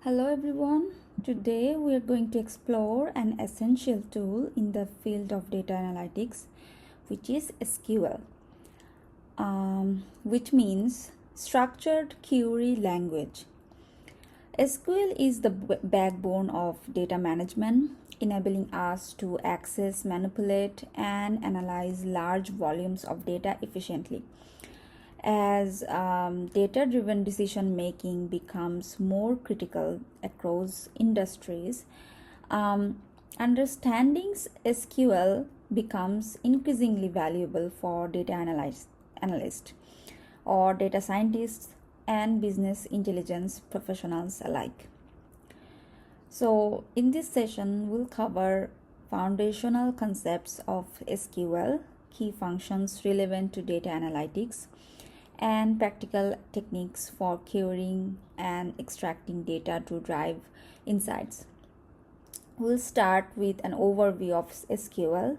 Hello everyone. Today we are going to explore an essential tool in the field of data analytics, which is SQL, which means Structured Query Language. SQL is the backbone of data management, enabling us to access, manipulate, and analyze large volumes of data efficiently. As data-driven decision making becomes more critical across industries, understanding SQL becomes increasingly valuable for data analysts or data scientists and business intelligence professionals alike. So in this session, we'll cover foundational concepts of SQL, key functions relevant to data analytics, and practical techniques for querying and extracting data to drive insights. We'll start with an overview of SQL,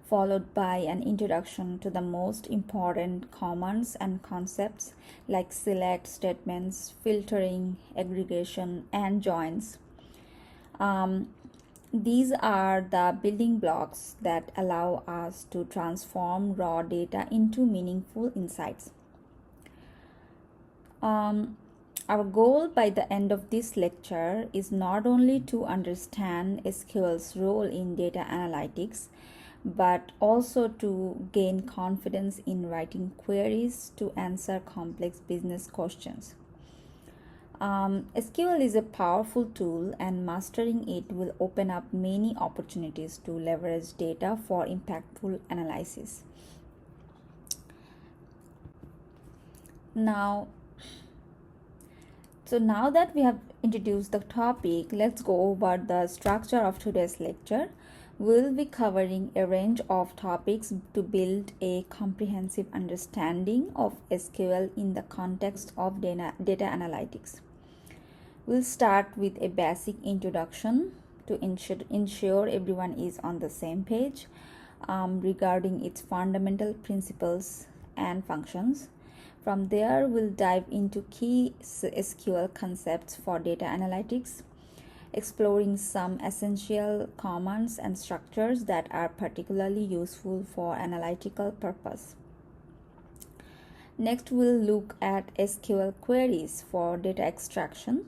followed by an introduction to the most important commands and concepts like select statements, filtering, aggregation, and joins. These are the building blocks that allow us to transform raw data into meaningful insights. Our goal by the end of this lecture is not only to understand SQL's role in data analytics, but also to gain confidence in writing queries to answer complex business questions. SQL is a powerful tool, and mastering it will open up many opportunities to leverage data for impactful analysis. Now that we have introduced the topic, let's go over the structure of today's lecture. We'll be covering a range of topics to build a comprehensive understanding of SQL in the context of data analytics. We'll start with a basic introduction to ensure everyone is on the same page regarding its fundamental principles and functions. From there, we'll dive into key SQL concepts for data analytics, exploring some essential commands and structures that are particularly useful for analytical purpose. Next, we'll look at SQL queries for data extraction,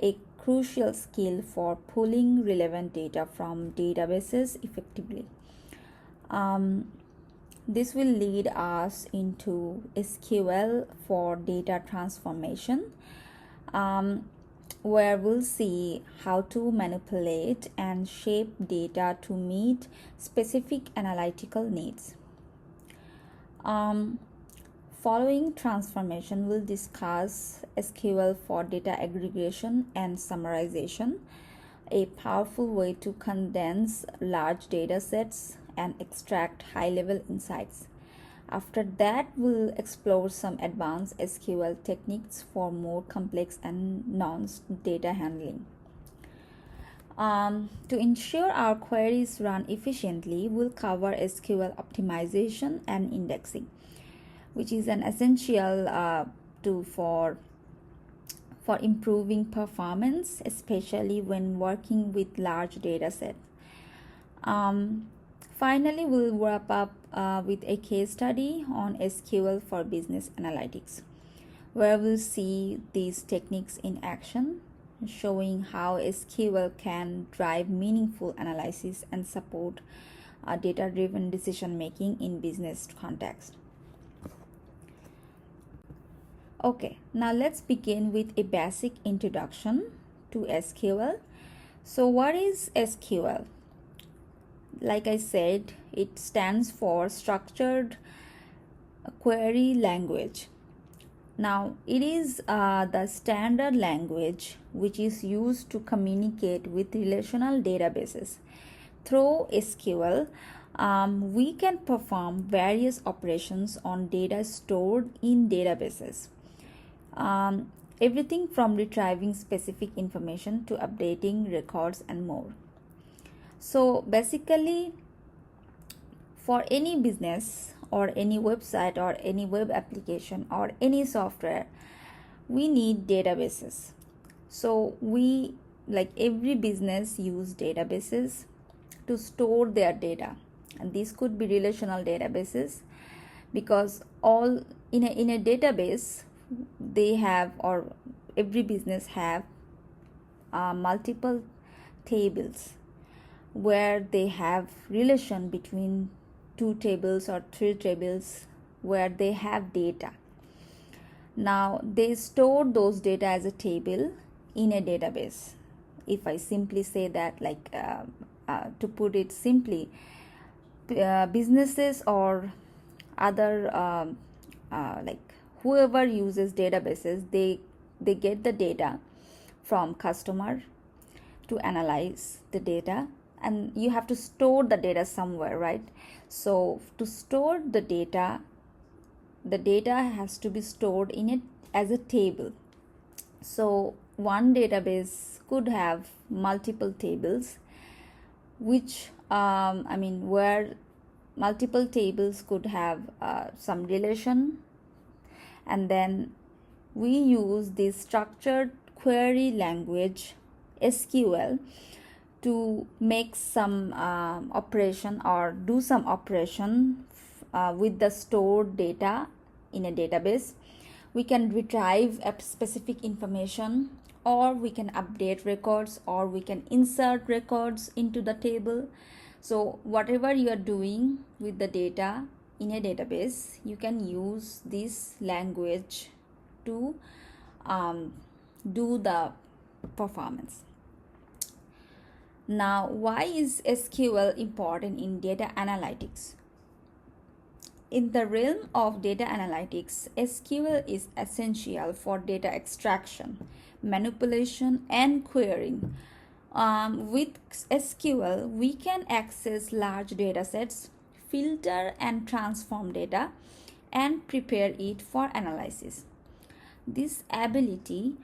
a crucial skill for pulling relevant data from databases effectively. This will lead us into SQL for data transformation, where we'll see how to manipulate and shape data to meet specific analytical needs. Following transformation, we'll discuss SQL for data aggregation and summarization, a powerful way to condense large data sets and extract high-level insights. After that, we'll explore some advanced SQL techniques for more complex and nuanced data handling. To ensure our queries run efficiently, we'll cover SQL optimization and indexing, which is an essential tool for improving performance, especially when working with large data sets. Finally, we'll wrap up with a case study on SQL for business analytics, where we'll see these techniques in action, showing how SQL can drive meaningful analysis and support data-driven decision-making in business context. Okay, now let's begin with a basic introduction to SQL. So what is SQL? Like I said, it stands for Structured Query Language. Now, it is the standard language which is used to communicate with relational databases. Through SQL, we can perform various operations on data stored in databases. Everything from retrieving specific information to updating records and more. So basically, for any business or any website or any web application or any software, we need databases. So we, like every business, use databases to store their data, and these could be relational databases, because all in a database they have, or every business have multiple tables where they have relation between two tables or three tables where they have data. Now they store those data as a table in a database. If I simply say that, like to put it simply, businesses or other like whoever uses databases, they get the data from customer to analyze the data, and you have to store the data somewhere, right? So to store the data has to be stored in it as a table. So one database could have multiple tables, which where multiple tables could have some relation, and then we use this structured query language SQL to make some operation or do some operation with the stored data in a database. We can retrieve a specific information, or we can update records, or we can insert records into the table. So whatever you are doing with the data in a database, you can use this language to do the performance. Now, why is SQL important in data analytics? In the realm of data analytics, SQL is essential for data extraction, manipulation, and querying. With SQL, we can access large data sets, filter and transform data, and prepare it for analysis. This ability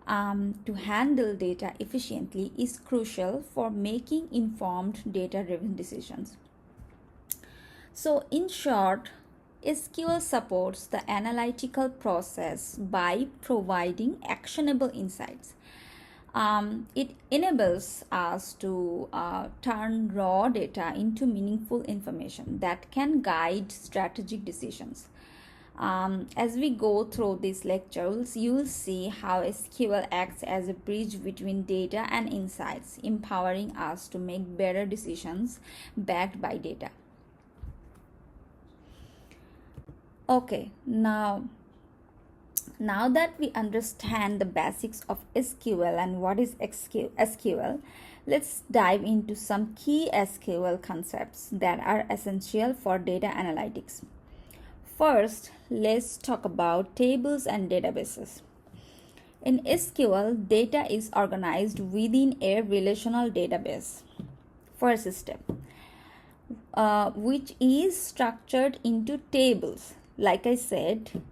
to handle data efficiently is crucial for making informed data-driven decisions. So, in short, SQL supports the analytical process by providing actionable insights. It enables us to turn raw data into meaningful information that can guide strategic decisions. As we go through these lectures, you will see how SQL acts as a bridge between data and insights, empowering us to make better decisions backed by data. Okay, now that we understand the basics of SQL and what is SQL, let's dive into some key SQL concepts that are essential for data analytics. First, let's talk about tables and databases. In SQL, data is organized within a relational database. First step, which is structured into tables. Like I said,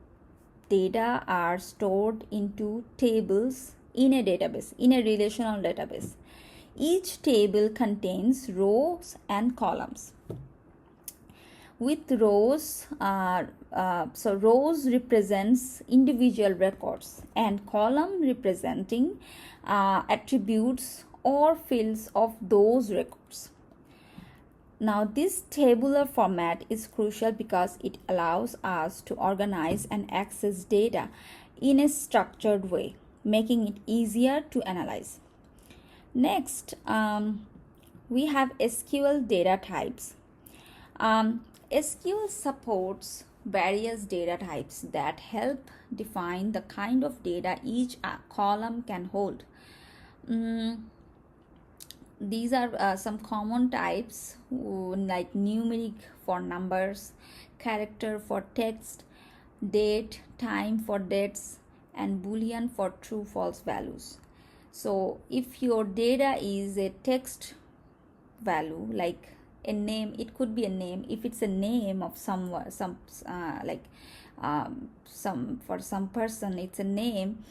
data are stored into tables in a database, in a relational database. Each table contains rows and columns. With rows, so rows represents individual records, and column representing attributes or fields of those records. Now, this tabular format is crucial because it allows us to organize and access data in a structured way, making it easier to analyze. Next, we have SQL data types. SQL supports various data types that help define the kind of data each column can hold. These are some common types, like numeric for numbers, character for text, date, time for dates, and boolean for true false values. So if your data is a text value, like a name, it could be a name. If it's a name of some for some person, it's a name,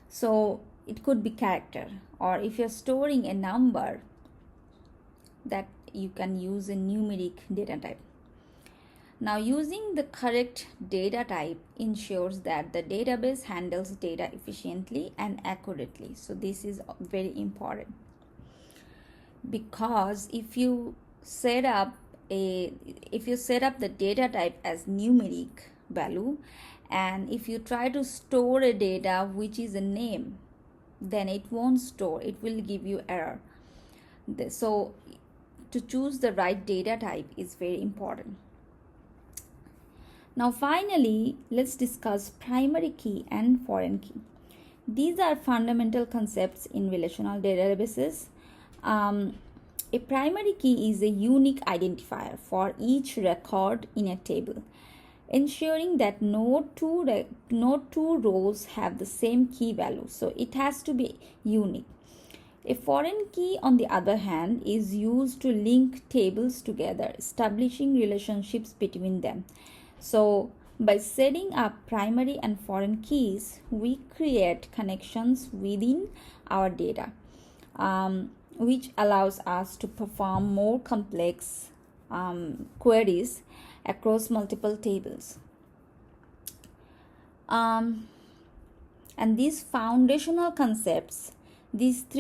so it could be character. Or if you're storing a number, that you can use a numeric data type. Now, using the correct data type ensures that the database handles data efficiently and accurately. So this is very important, because if you set up the data type as numeric value, and if you try to store a data which is a name, then it won't store, it will give you error. So to choose the right data type is very important. Now finally, let's discuss primary key and foreign key. These are fundamental concepts in relational databases. A primary key is a unique identifier for each record in a table, ensuring that no two rows have the same key value. So it has to be unique. A foreign key, on the other hand, is used to link tables together, establishing relationships between them. So by setting up primary and foreign keys, we create connections within our data, which allows us to perform more complex queries across multiple tables. And these three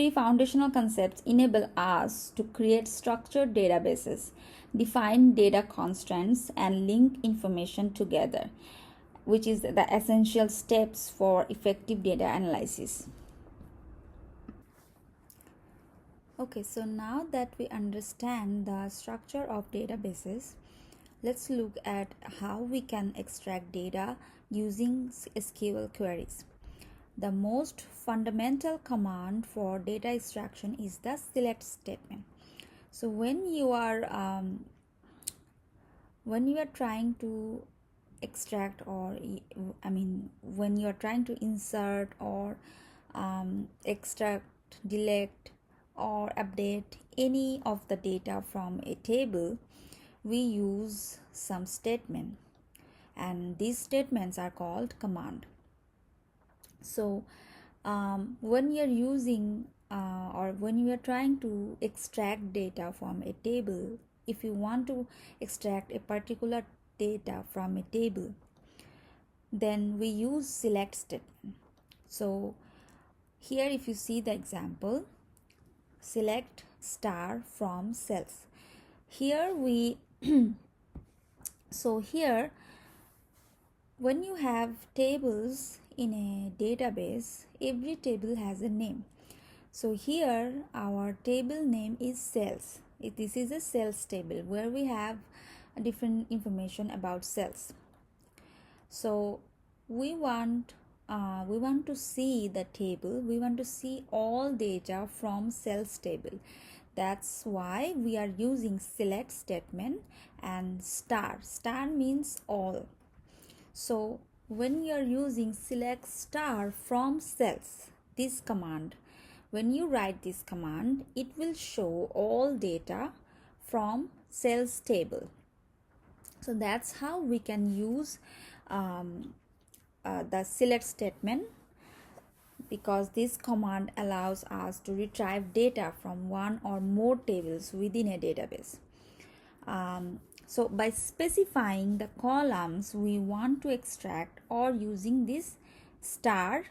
foundational concepts enable us to create structured databases, define data constraints, and link information together, which is the essential steps for effective data analysis. Okay, so now that we understand the structure of databases, let's look at how we can extract data using SQL queries. The most fundamental command for data extraction is the select statement. So when you are trying to extract, or when you are trying to insert or extract, delete, or update any of the data from a table, we use some statement, and these statements are called command. So when you're using or when you are trying to extract data from a table, if you want to extract a particular data from a table, then we use select statement. So here, if you see the example, select star from cells. Here we so here, when you have tables in a database, every table has a name. So here our table name is cells. This is a cells table where we have different information about cells. So we want to see the table, we want to see all data from cells table. That's why we are using select statement and star. Star means all. So when you are using select star from cells, this command, when you write this command, it will show all data from cells table. So that's how we can use the select statement, because this command allows us to retrieve data from one or more tables within a database. So by specifying the columns we want to extract, or using this star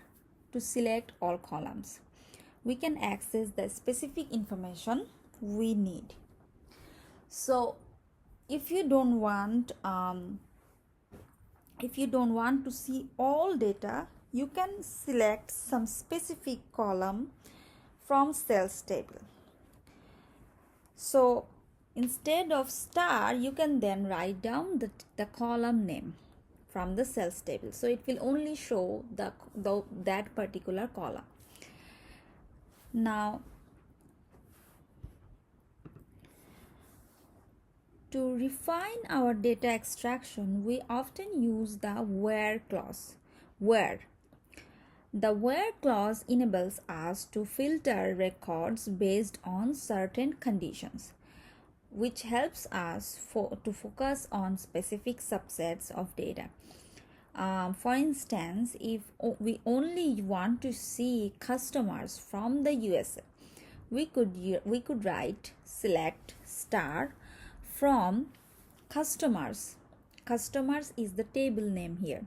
to select all columns, we can access the specific information we need. So if you don't want to see all data, you can select some specific column from cells table. So instead of star, you can then write down the column name from the cells table. So it will only show that particular column. Now, to refine our data extraction, we often use the where clause. The where clause enables us to filter records based on certain conditions, which helps us to focus on specific subsets of data. For instance, if we only want to see customers from the USA, we could write select star from customers Customers is the table name here.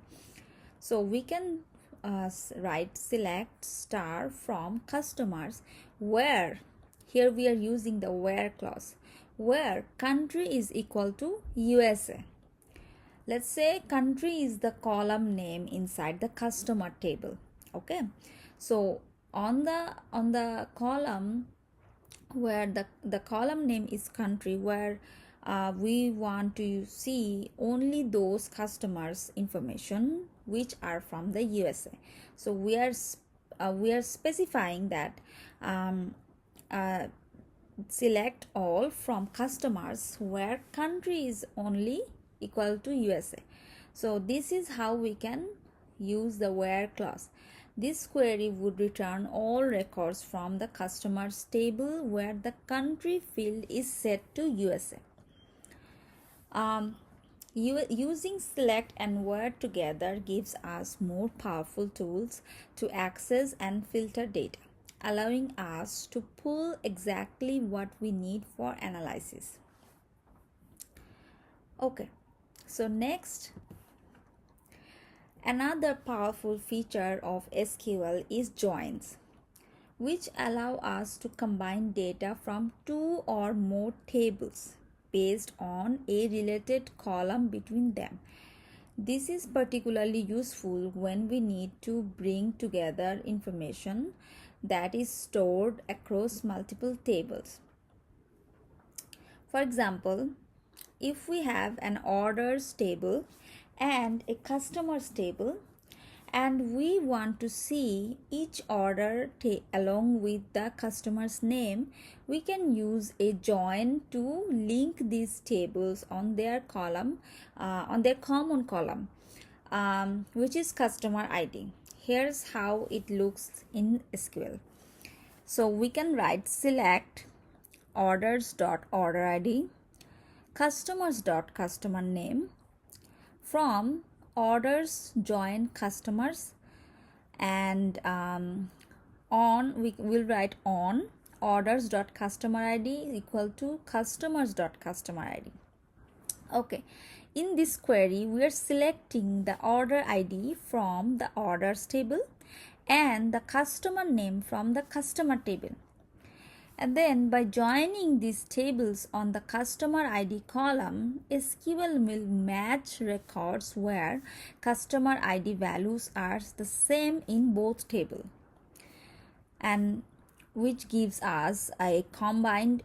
So we can write select star from customers where, here we are using the where clause, where country is equal to USA. Let's say country is the column name inside the customer table. Okay, so on the column where the column name is country, where we want to see only those customers information which are from the USA. So we are specifying that select all from customers where country is only equal to USA. So this is how we can use the where clause. This query would return all records from the customers table where the country field is set to USA. Using select and where together gives us more powerful tools to access and filter data, allowing us to pull exactly what we need for analysis. Okay, so next, another powerful feature of SQL is joins, which allow us to combine data from two or more tables based on a related column between them. This is particularly useful when we need to bring together information that is stored across multiple tables. For example, if we have an orders table and a customers table, and we want to see each order along with the customer's name, we can use a join to link these tables on their column, on their common column, which is customer ID. Here's how it looks in SQL. So we can write select orders.order ID, customers.customer name from orders join customers, and on we will write on orders.customer ID equal to customers.customer ID. Okay, in this query we are selecting the order ID from the orders table and the customer name from the customer table. And then by joining these tables on the customer ID column, SQL will match records where customer ID values are the same in both tables, and which gives us a combined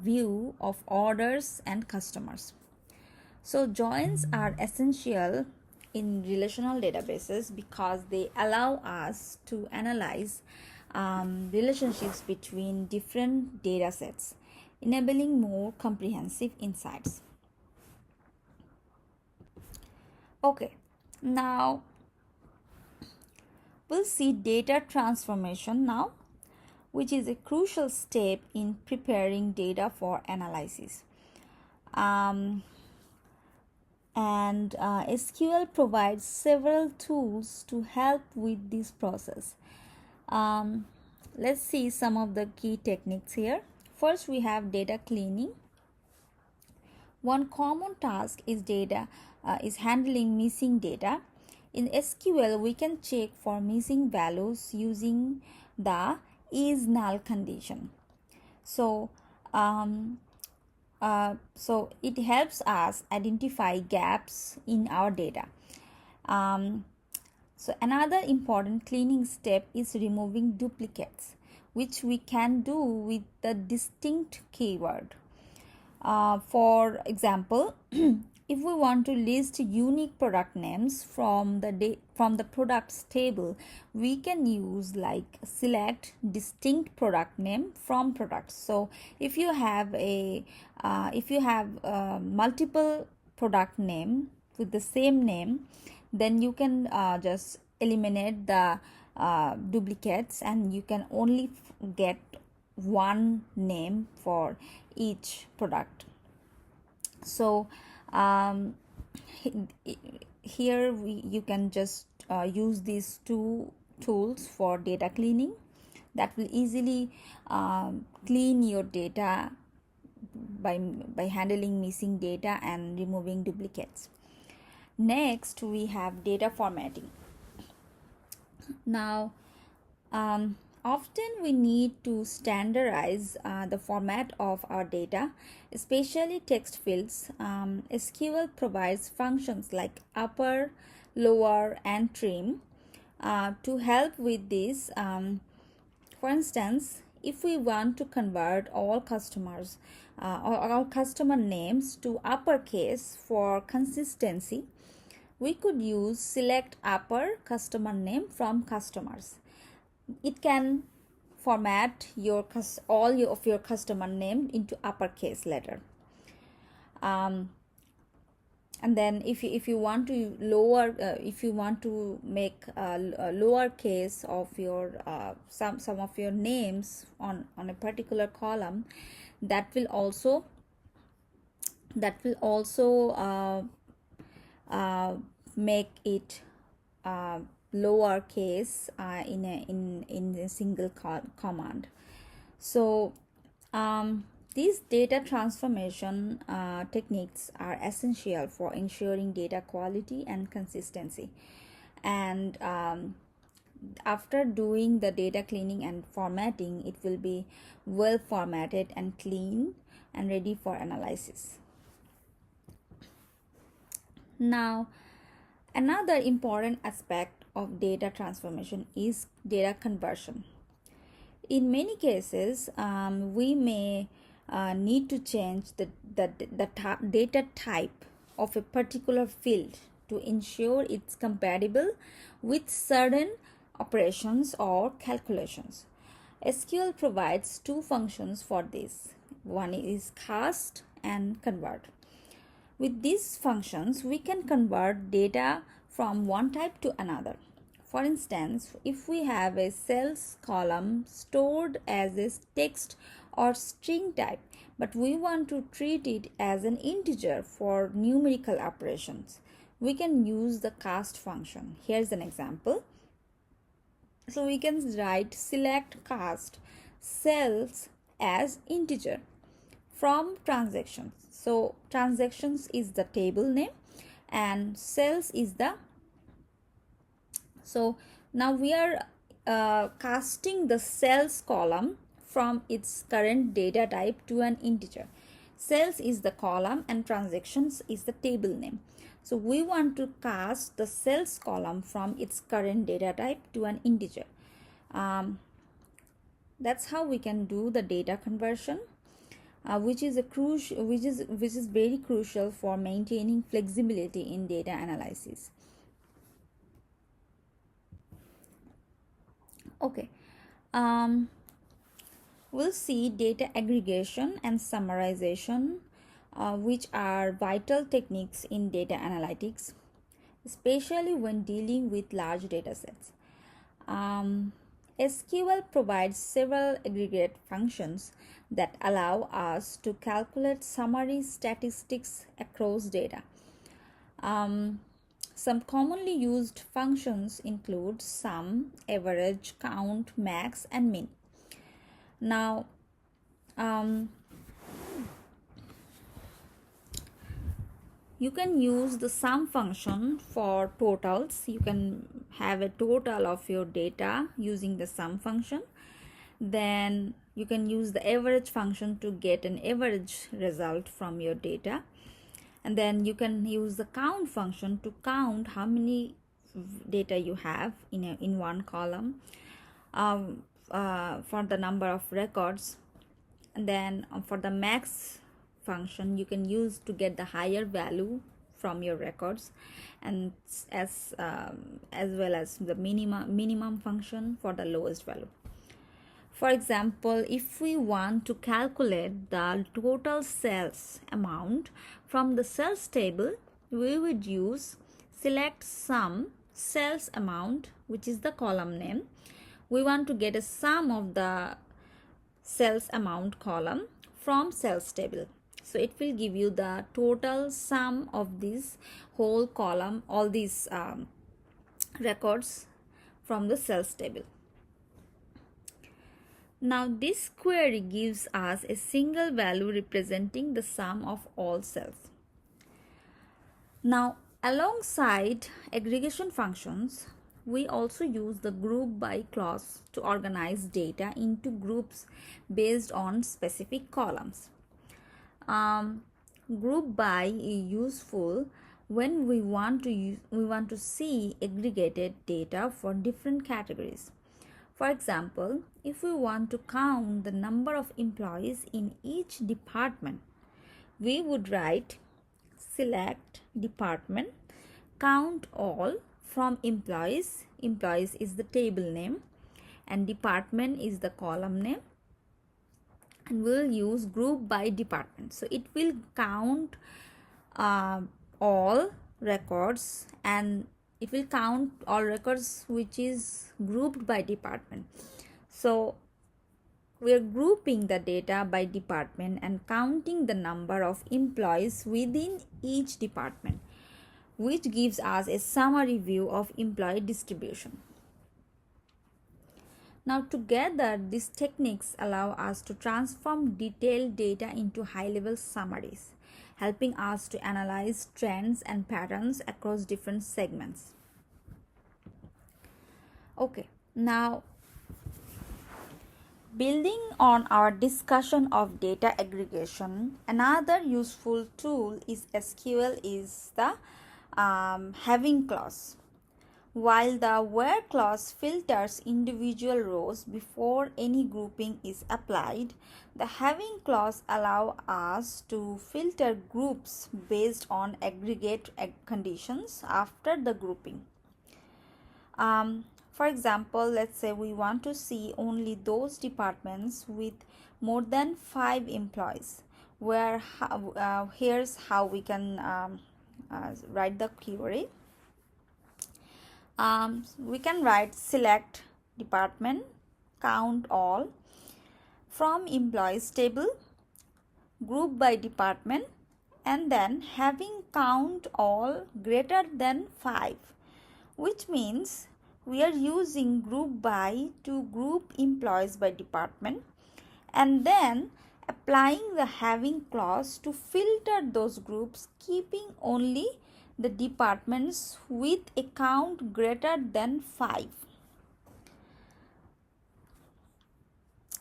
view of orders and customers. So joins are essential in relational databases because they allow us to analyze relationships between different data sets, enabling more comprehensive insights. Okay, now we'll see data transformation now, which is a crucial step in preparing data for analysis. SQL provides several tools to help with this process. Let's see some of the key techniques here. First, we have data cleaning. One common task is handling missing data. In SQL, we can check for missing values using the is null condition. So it helps us identify gaps in our data. So another important cleaning step is removing duplicates, which we can do with the distinct keyword. For example, if we want to list unique product names from the products table, we can use like select distinct product name from products. So if you have multiple product name with the same name, then you can just eliminate the duplicates, and you can only get one name for each product. So here you can just use these two tools for data cleaning that will easily clean your data by handling missing data and removing duplicates. Next, we have data formatting. Now, often we need to standardize the format of our data, especially text fields. SQL provides functions like upper, lower, and trim to help with this. For instance, if we want to convert all customers or all customer names to uppercase for consistency, we could use select upper customer name from customers. It can format all of your customer name into uppercase letter. And then if you want to if you want to make a lower case of your some of your names on a particular column, that will also make it lower case in a single command. So these data transformation techniques are essential for ensuring data quality and consistency. And after doing the data cleaning and formatting, it will be well formatted and clean and ready for analysis. Now, another important aspect of data transformation is data conversion. In many cases, we may need to change the data type of a particular field to ensure it's compatible with certain operations or calculations. SQL provides two functions for this. One is cast and convert. With these functions, we can convert data from one type to another. For instance, if we have a sales column stored as a text or string type, but we want to treat it as an integer for numerical operations, we can use the cast function. Here's an example. So we can write select cast cells as integer from transactions. So transactions is the table name and cells is the, so now we are casting the cells column from its current data type to an integer. Cells is the column and transactions is the table name. So we want to cast the cells column from its current data type to an integer. That's how we can do the data conversion, which is very crucial for maintaining flexibility in data analysis. Okay, we'll see data aggregation and summarization, which are vital techniques in data analytics, especially when dealing with large data sets. SQL provides several aggregate functions that allow us to calculate summary statistics across data. Some commonly used functions include sum, average, count, max, and min. Now, you can use the sum function for totals. You can have a total of your data using the sum function. Then you can use the average function to get an average result from your data. And then you can use the count function to count how many data you have in one column for the number of records. And then for the max function, you can use to get the higher value from your records, and as well as the minimum function for the lowest value. For example, if we want to calculate the total sales amount from the sales table, we would use select sum sales amount, which is the column name. We want to get a sum of the sales amount column from sales table. So it will give you the total sum of this whole column, all these records from the sales table. Now this query gives us a single value representing the sum of all cells. Now alongside aggregation functions, we also use the group by clause to organize data into groups based on specific columns. Group by is useful when we want to see aggregated data for different categories. For example, if we want to count the number of employees in each department, we would write select department, count all from employees. Employees is the table name and department is the column name, and we'll use group by department. So it will count all records, and it will count all records which is grouped by department. So we are grouping the data by department and counting the number of employees within each department, which gives us a summary view of employee distribution. Now together, these techniques allow us to transform detailed data into high-level summaries, helping us to analyze trends and patterns across different segments. Okay, now building on our discussion of data aggregation, another useful tool is SQL is the having clause. While the where clause filters individual rows before any grouping is applied, the having clause allows us to filter groups based on aggregate conditions after the grouping. For example, let's say we want to see only those departments with more than 5 employees, where here's how we can write the query. We can write select department, count all from employees table, group by department, and then having count all greater than 5, which means we are using group by to group employees by department, and then applying the having clause to filter those groups, keeping only the departments with a count greater than 5.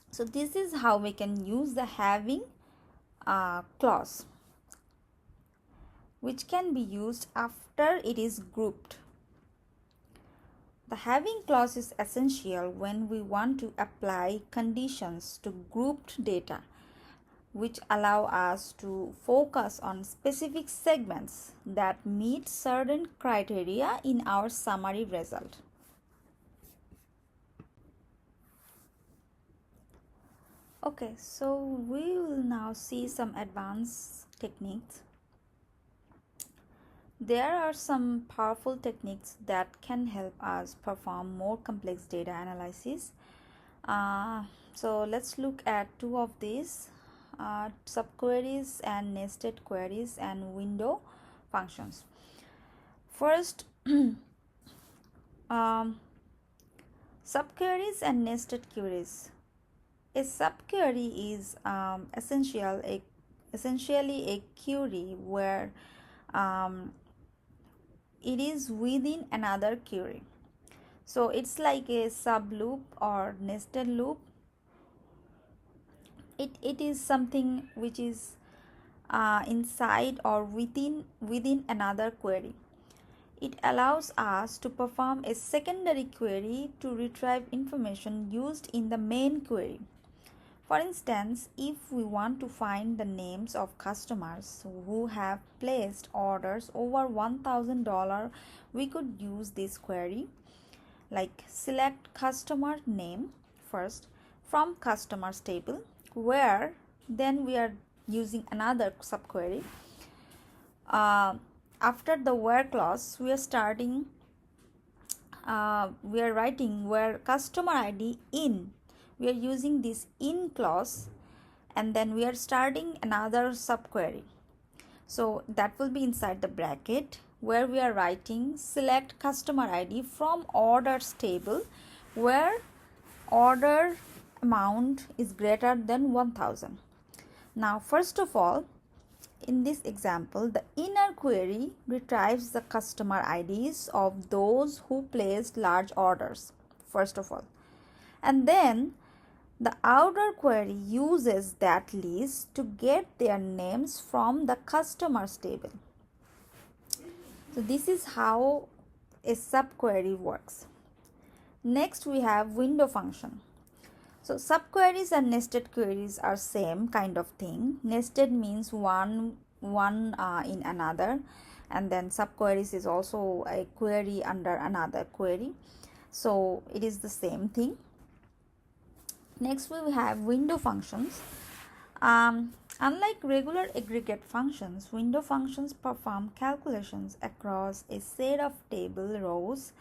So this is how we can use the having clause, which can be used after it is grouped. The having clause is essential when we want to apply conditions to grouped data, which allow us to focus on specific segments that meet certain criteria in our summary result. Okay, so we will now see some advanced techniques. There are some powerful techniques that can help us perform more complex data analysis. So let's look at two of these. Subqueries and nested queries and window functions. First, subqueries and nested queries. A subquery is essentially a query where it is within another query. So it's like a sub loop or nested loop. It is something which is inside or within another query. It allows us to perform a secondary query to retrieve information used in the main query. For instance, if we want to find the names of customers who have placed orders over $1,000, we could use this query like select customer name first from customers table, where then we are using another subquery. After the where clause, we are writing where customer ID in. We are using this in clause, and then we are starting another subquery. So that will be inside the bracket where we are writing select customer ID from orders table, where order amount is greater than 1000. Now, first of all, in this example, the inner query retrieves the customer IDs of those who placed large orders, first of all. And then the outer query uses that list to get their names from the customers table. So this is how a subquery works. Next, we have window function. So subqueries and nested queries are same kind of thing. Nested means one in another, and then subqueries is also a query under another query. So it is the same thing. Next, we have window functions. Unlike regular aggregate functions, window functions perform calculations across a set of table rows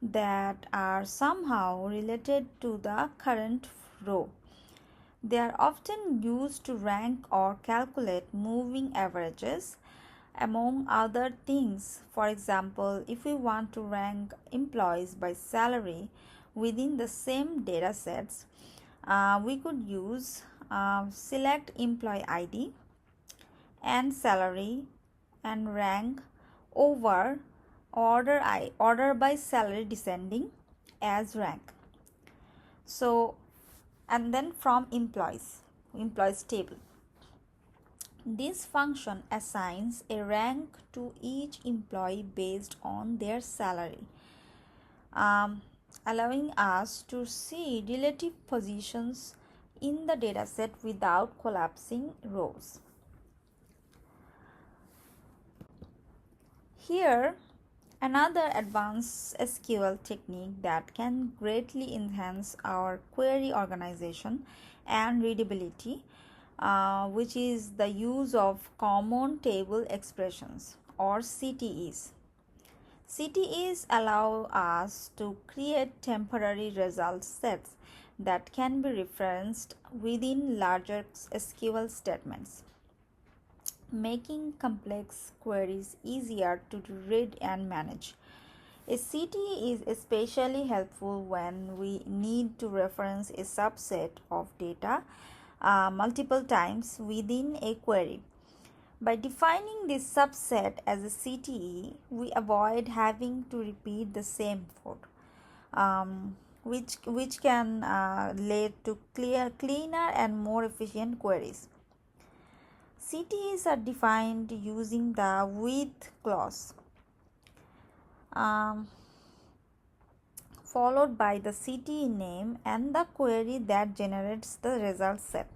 that are somehow related to the current row. They are often used to rank or calculate moving averages, among other things. For example, if we want to rank employees by salary within the same data sets, we could use select employee ID and salary and rank over order by salary descending as rank. So, and then from employees table. This function assigns a rank to each employee based on their salary, allowing us to see relative positions in the dataset without collapsing rows. Here, another advanced SQL technique that can greatly enhance our query organization and readability, which is the use of common table expressions or CTEs. CTEs allow us to create temporary result sets that can be referenced within larger SQL statements, making complex queries easier to read and manage. A CTE is especially helpful when we need to reference a subset of data multiple times within a query. By defining this subset as a CTE, we avoid having to repeat the same code, which can lead to cleaner and more efficient queries. CTEs are defined using the with clause, followed by the CTE name and the query that generates the result set.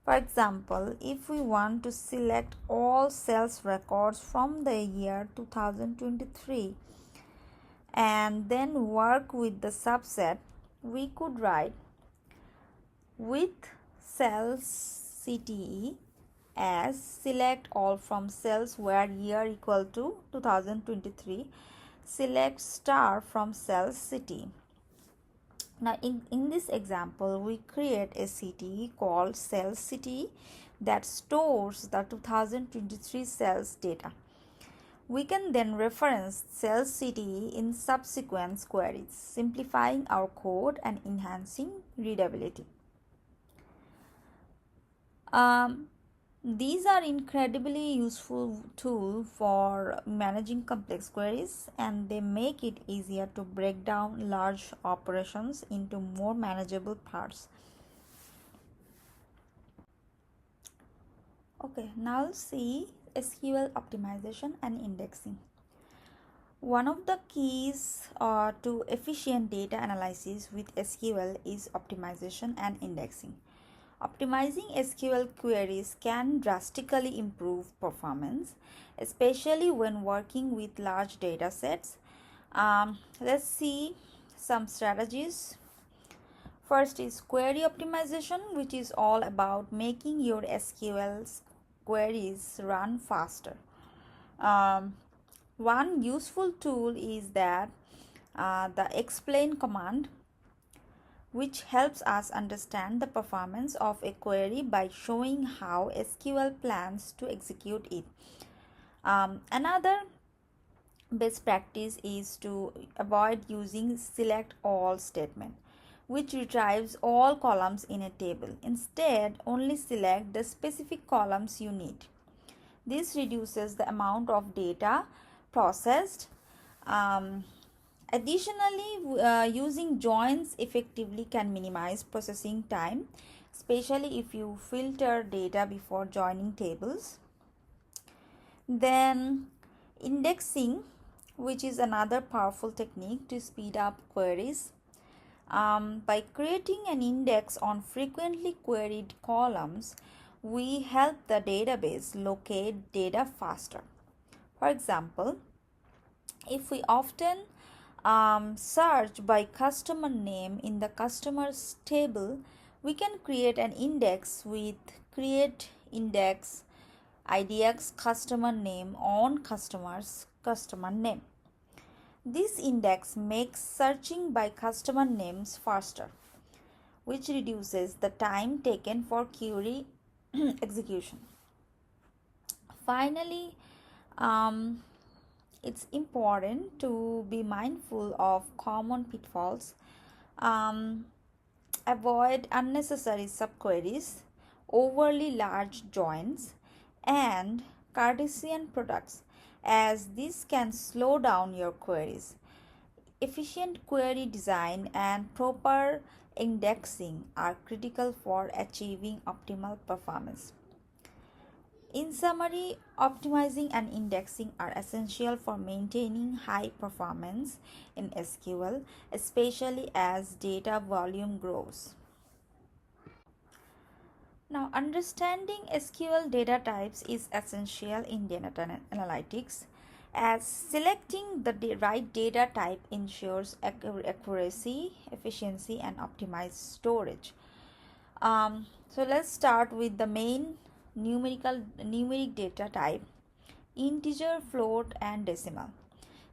For example, if we want to select all sales records from the year 2023 and then work with the subset, we could write with sales CTE as select all from cells where year equal to 2023, select star from cells CTE. Now, in this example, we create a CTE called sales CTE that stores the 2023 sales data. We can then reference sales CTE in subsequent queries, simplifying our code and enhancing readability. These are incredibly useful tools for managing complex queries, and they make it easier to break down large operations into more manageable parts. Okay, now let's see SQL optimization and indexing. One of the keys to efficient data analysis with SQL is optimization and indexing. Optimizing SQL queries can drastically improve performance, especially when working with large data sets. Let's see some strategies. First is query optimization, which is all about making your SQL queries run faster. One useful tool is that the explain command, which helps us understand the performance of a query by showing how SQL plans to execute it. Another best practice is to avoid using select all statement. which retrieves all columns in a table. Instead, only select the specific columns you need. This reduces the amount of data processed. Additionally, using joins effectively can minimize processing time, especially if you filter data before joining tables. Then, indexing, which is another powerful technique to speed up queries. By creating an index on frequently queried columns, we help the database locate data faster. For example, if we often search by customer name in the customers table, we can create an index with create index IDX customer name on customer name. This index makes searching by customer names faster, which reduces the time taken for query execution. Finally, it's important to be mindful of common pitfalls. Avoid unnecessary subqueries, overly large joins, and Cartesian products, as this can slow down your queries. Efficient query design and proper indexing are critical for achieving optimal performance. In summary, optimizing and indexing are essential for maintaining high performance in SQL, especially as data volume grows. Now, understanding SQL data types is essential in data analytics, as selecting the right data type ensures accuracy, efficiency, and optimized storage. So let's start with the main numeric data type: integer, float, and decimal.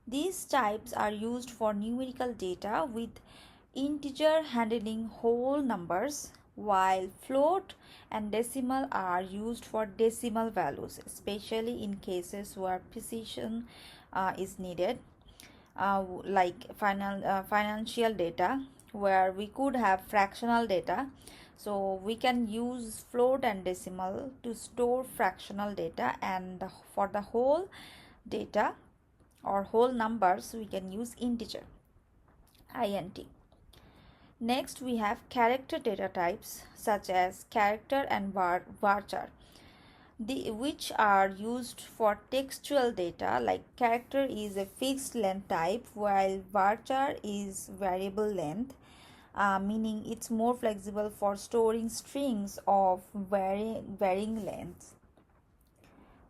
These types are used for numerical data, with integer handling whole numbers, while float and decimal are used for decimal values, especially in cases where precision is needed, like financial data, where we could have fractional data. So we can use float and decimal to store fractional data, and for the whole data or whole numbers we can use integer, int. Next, we have character data types such as character and varchar, which are used for textual data. Like character is a fixed length type, while varchar is variable length, meaning it's more flexible for storing strings of varying lengths.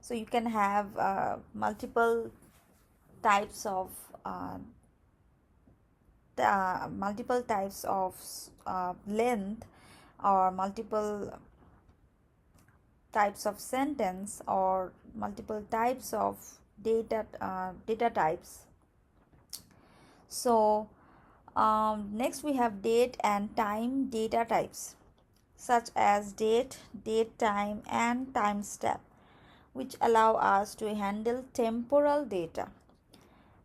So you can have multiple types of length, or multiple types of sentence, or multiple types of data types. So next we have date and time data types, such as date, time, and timestamp, which allow us to handle temporal data.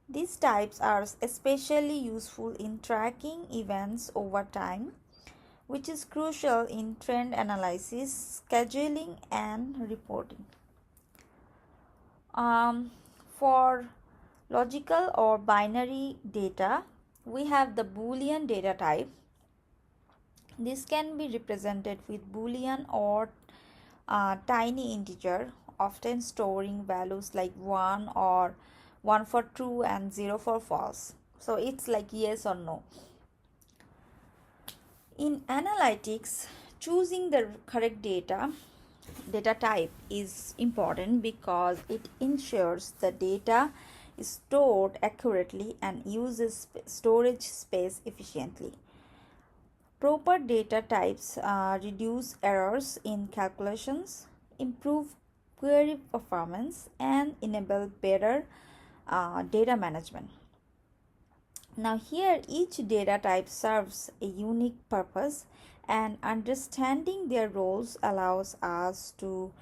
These types are especially useful in tracking events over time, which is crucial in trend analysis, scheduling, and reporting. For logical or binary data, we have the Boolean data type. This can be represented with Boolean or tiny integer, often storing values like 1 for true and 0 for false. So it's like yes or no. In analytics, choosing the correct data type is important because it ensures the data is stored accurately and uses storage space efficiently. Proper data types reduce errors in calculations, improve query performance, and enable better data management. Now here, each data type serves a unique purpose, and understanding their roles allows us to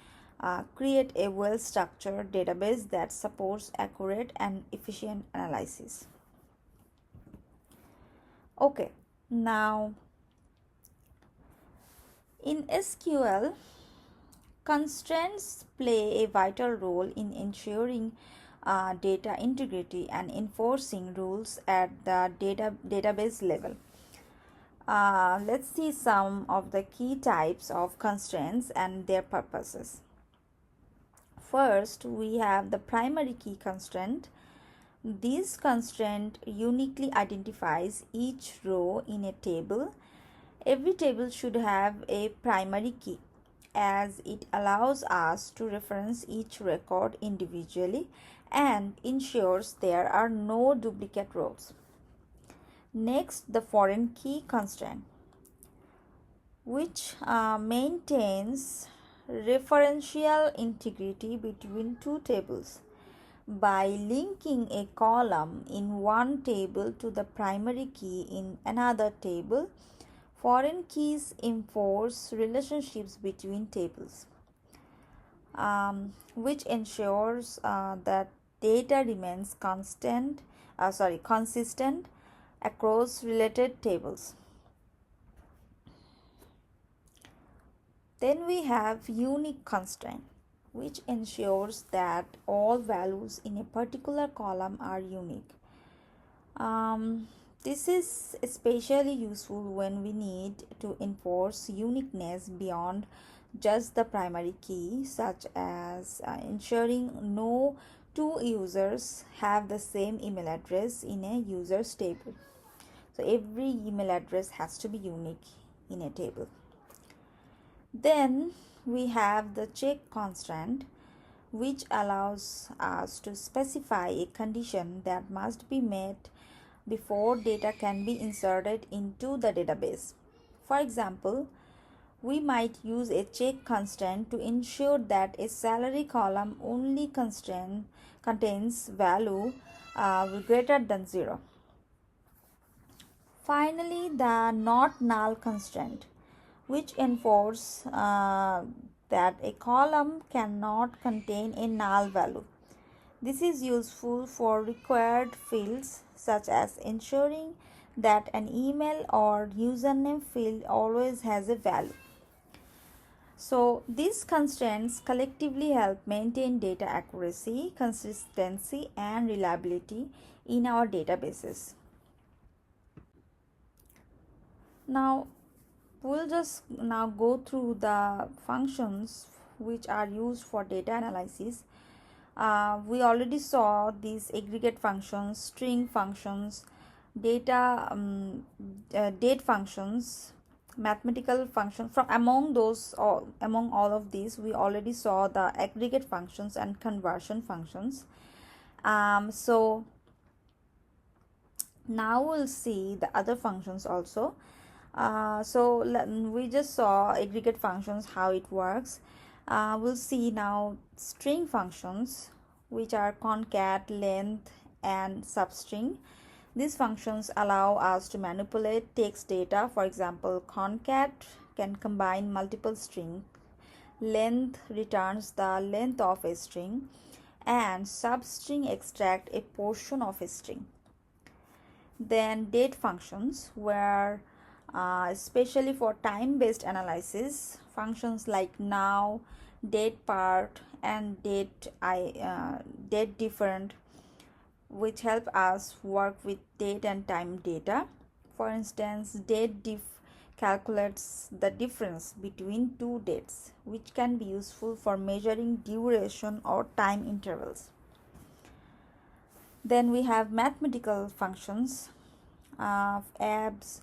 create a well-structured database that supports accurate and efficient analysis. Okay, now In SQL, constraints play a vital role in ensuring data integrity and enforcing rules at the database level. Let's see some of the key types of constraints and their purposes. First, we have the primary key constraint. This constraint uniquely identifies each row in a table. Every table should have a primary key, as it allows us to reference each record individually and ensures there are no duplicate rows. Next, the foreign key constraint, which maintains referential integrity between two tables. By linking a column in one table to the primary key in another table, foreign keys enforce relationships between tables, which ensures that data remains consistent across related tables. Then we have unique constraint, which ensures that all values in a particular column are unique. This is especially useful when we need to enforce uniqueness beyond just the primary key, such as ensuring no two users have the same email address in a users table. So every email address has to be unique in a table. Then we have the check constraint, which allows us to specify a condition that must be met before data can be inserted into the database. For example, we might use a check constraint to ensure that a salary column only contains value greater than 0. Finally, the not null constraint, which enforces that a column cannot contain a null value. This is useful for required fields, such as ensuring that an email or username field always has a value. So these constraints collectively help maintain data accuracy, consistency, and reliability in our databases. Now we'll just now go through the functions which are used for data analysis. We already saw these aggregate functions, string functions, date functions, mathematical functions. From among all of these, we already saw the aggregate functions and conversion functions. So now we'll see the other functions also. We just saw aggregate functions, how it works. We'll see now string functions, which are concat, length, and substring. These functions allow us to manipulate text data. For example, concat can combine multiple strings, length returns the length of a string, and substring extract a portion of a string. Then date functions, where especially for time-based analysis, functions like now, date part, and date different, which help us work with date and time data. For instance, date diff calculates the difference between two dates, which can be useful for measuring duration or time intervals. Then we have mathematical functions, abs,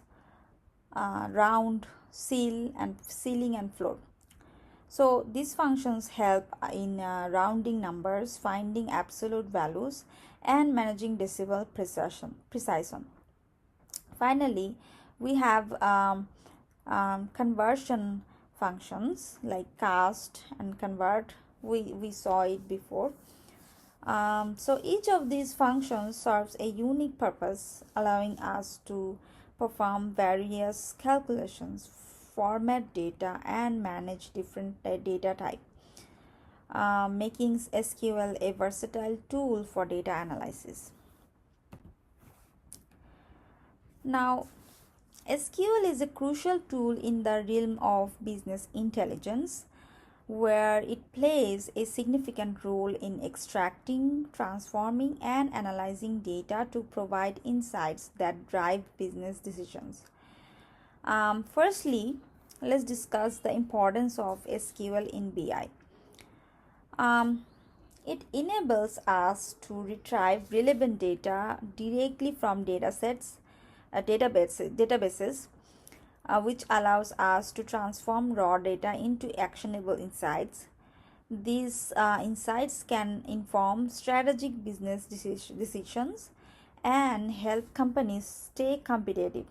round, ceiling and floor. So these functions help in rounding numbers, finding absolute values, and managing decimal precision. Finally, we have conversion functions like cast and convert. We saw it before. So each of these functions serves a unique purpose, allowing us to perform various calculations, format data, and manage different data types, making SQL a versatile tool for data analysis. Now, SQL is a crucial tool in the realm of business intelligence, where it plays a significant role in extracting, transforming, and analyzing data to provide insights that drive business decisions. Firstly, let's discuss the importance of SQL in BI. Um, it enables us to retrieve relevant data directly from databases, which allows us to transform raw data into actionable insights. These insights can inform strategic business decisions and help companies stay competitive.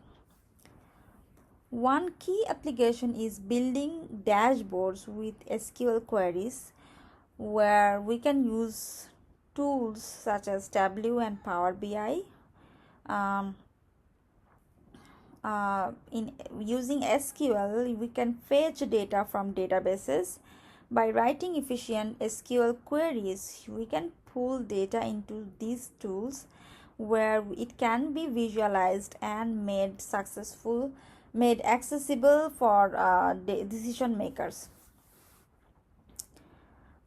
One key application is building dashboards with SQL queries, where we can use tools such as Tableau and Power BI. Um, in using SQL, we can fetch data from databases. By writing efficient SQL queries, we can pull data into these tools where it can be visualized and made accessible for decision makers.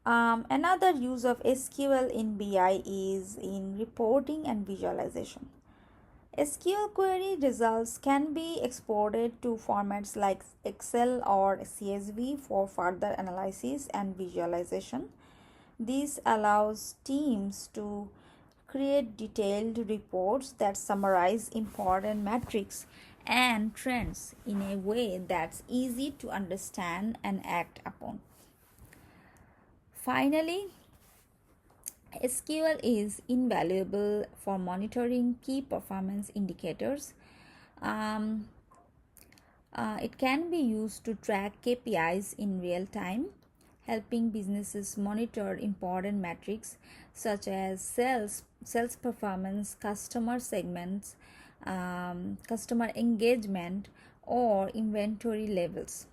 Another use of SQL in BI is in reporting and visualization. SQL query results can be exported to formats like Excel or CSV for further analysis and visualization. This allows teams to create detailed reports that summarize important metrics and trends in a way that's easy to understand and act upon. Finally, SQL is invaluable for monitoring key performance indicators. Um, it can be used to track KPIs in real time, helping businesses monitor important metrics such as sales performance, customer segments, customer engagement, or inventory levels.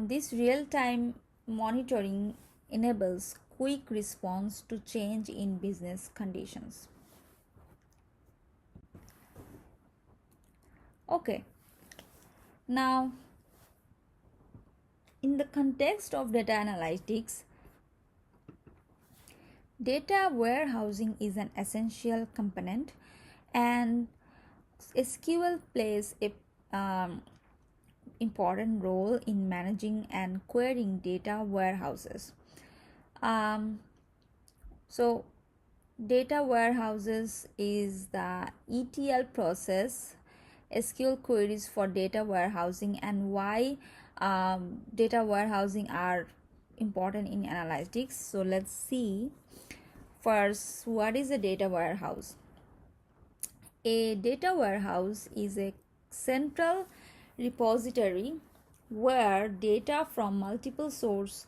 This real time monitoring enables quick response to change in business conditions. Okay, now in the context of data analytics, data warehousing is an essential component, and SQL plays a important role in managing and querying data warehouses. So data warehouses is the ETL process, SQL queries for data warehousing, and why data warehousing are important in analytics. So let's see first, what is a data warehouse? A data warehouse is a central repository where data from multiple sources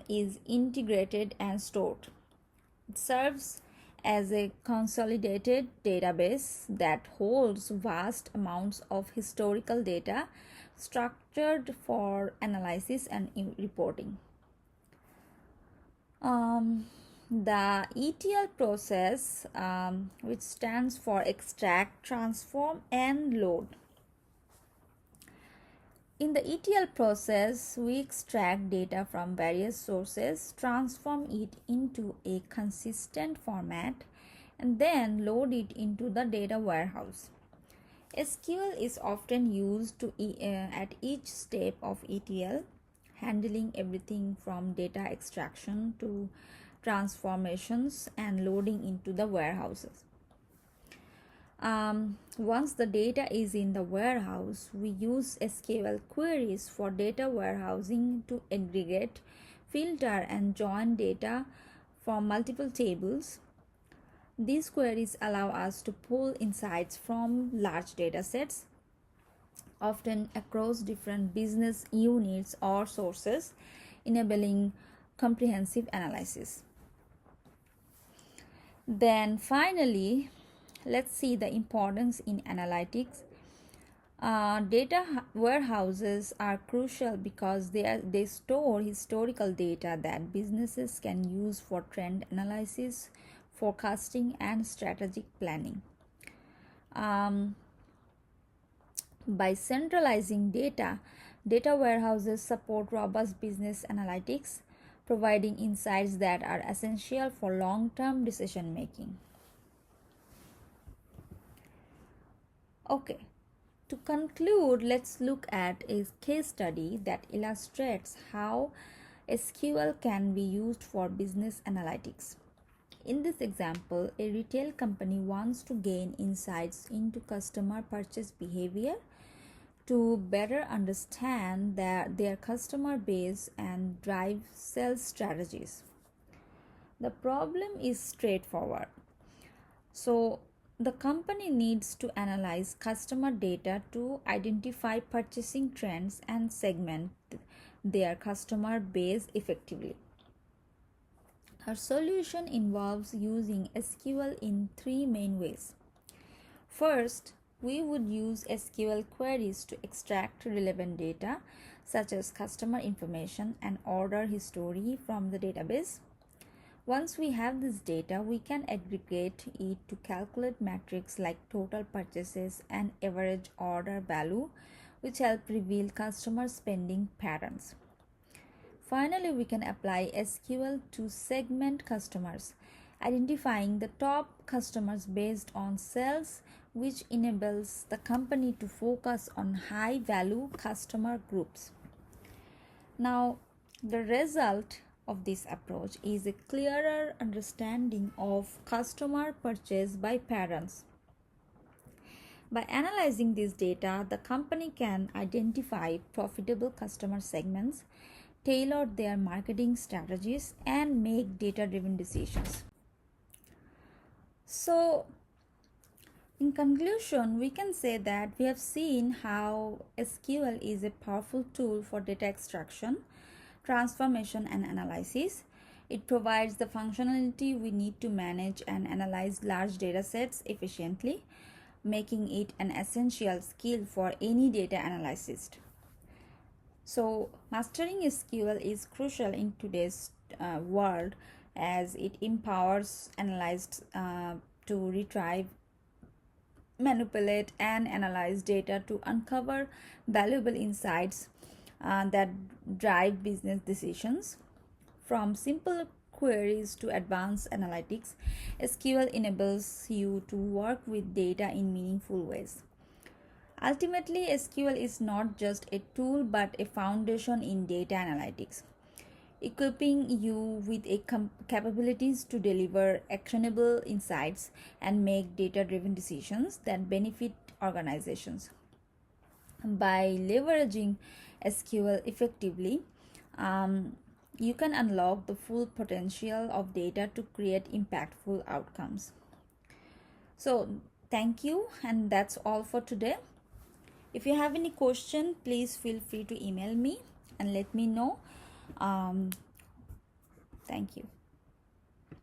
is integrated and stored. It serves as a consolidated database that holds vast amounts of historical data structured for analysis and reporting. The ETL process, which stands for extract, transform, and load. In the ETL process, we extract data from various sources, transform it into a consistent format, and then load it into the data warehouse. SQL is often used at each step of ETL, handling everything from data extraction to transformations and loading into the warehouses. Once the data is in the warehouse, we use SQL queries for data warehousing to aggregate, filter, and join data from multiple tables. These queries allow us to pull insights from large data sets, often across different business units or sources, enabling comprehensive analysis. Then finally, let's see the importance in analytics. Data warehouses are crucial because they store historical data that businesses can use for trend analysis, forecasting, and strategic planning. By centralizing data warehouses support robust business analytics, providing insights that are essential for long-term decision making. Okay, to conclude, let's look at a case study that illustrates how SQL can be used for business analytics. In this example, a retail company wants to gain insights into customer purchase behavior to better understand their customer base and drive sales strategies. The problem is straightforward. So, the company needs to analyze customer data to identify purchasing trends and segment their customer base effectively. Our solution involves using SQL in three main ways. First, we would use SQL queries to extract relevant data such as customer information and order history from the database. Once we have this data, we can aggregate it to calculate metrics like total purchases and average order value, which help reveal customer spending patterns. Finally, we can apply SQL to segment customers, identifying the top customers based on sales, which enables the company to focus on high value customer groups. Now, the result of this approach is a clearer understanding of customer purchase by patterns. By analyzing this data, the company can identify profitable customer segments, tailor their marketing strategies, and make data-driven decisions. So, in conclusion, we can say that we have seen how SQL is a powerful tool for data extraction, transformation, and analysis. It provides the functionality we need to manage and analyze large data sets efficiently, making it an essential skill for any data analyst. So, mastering SQL is crucial in today's world as it empowers analysts to retrieve, manipulate, and analyze data to uncover valuable insights that drive business decisions. From simple queries to advanced analytics, SQL enables you to work with data in meaningful ways. Ultimately, SQL is not just a tool but a foundation in data analytics, equipping you with capabilities to deliver actionable insights and make data-driven decisions that benefit organizations. By leveraging SQL effectively, you can unlock the full potential of data to create impactful outcomes. So, thank you, and that's all for today. If you have any question, please feel free to email me and let me know. Thank you.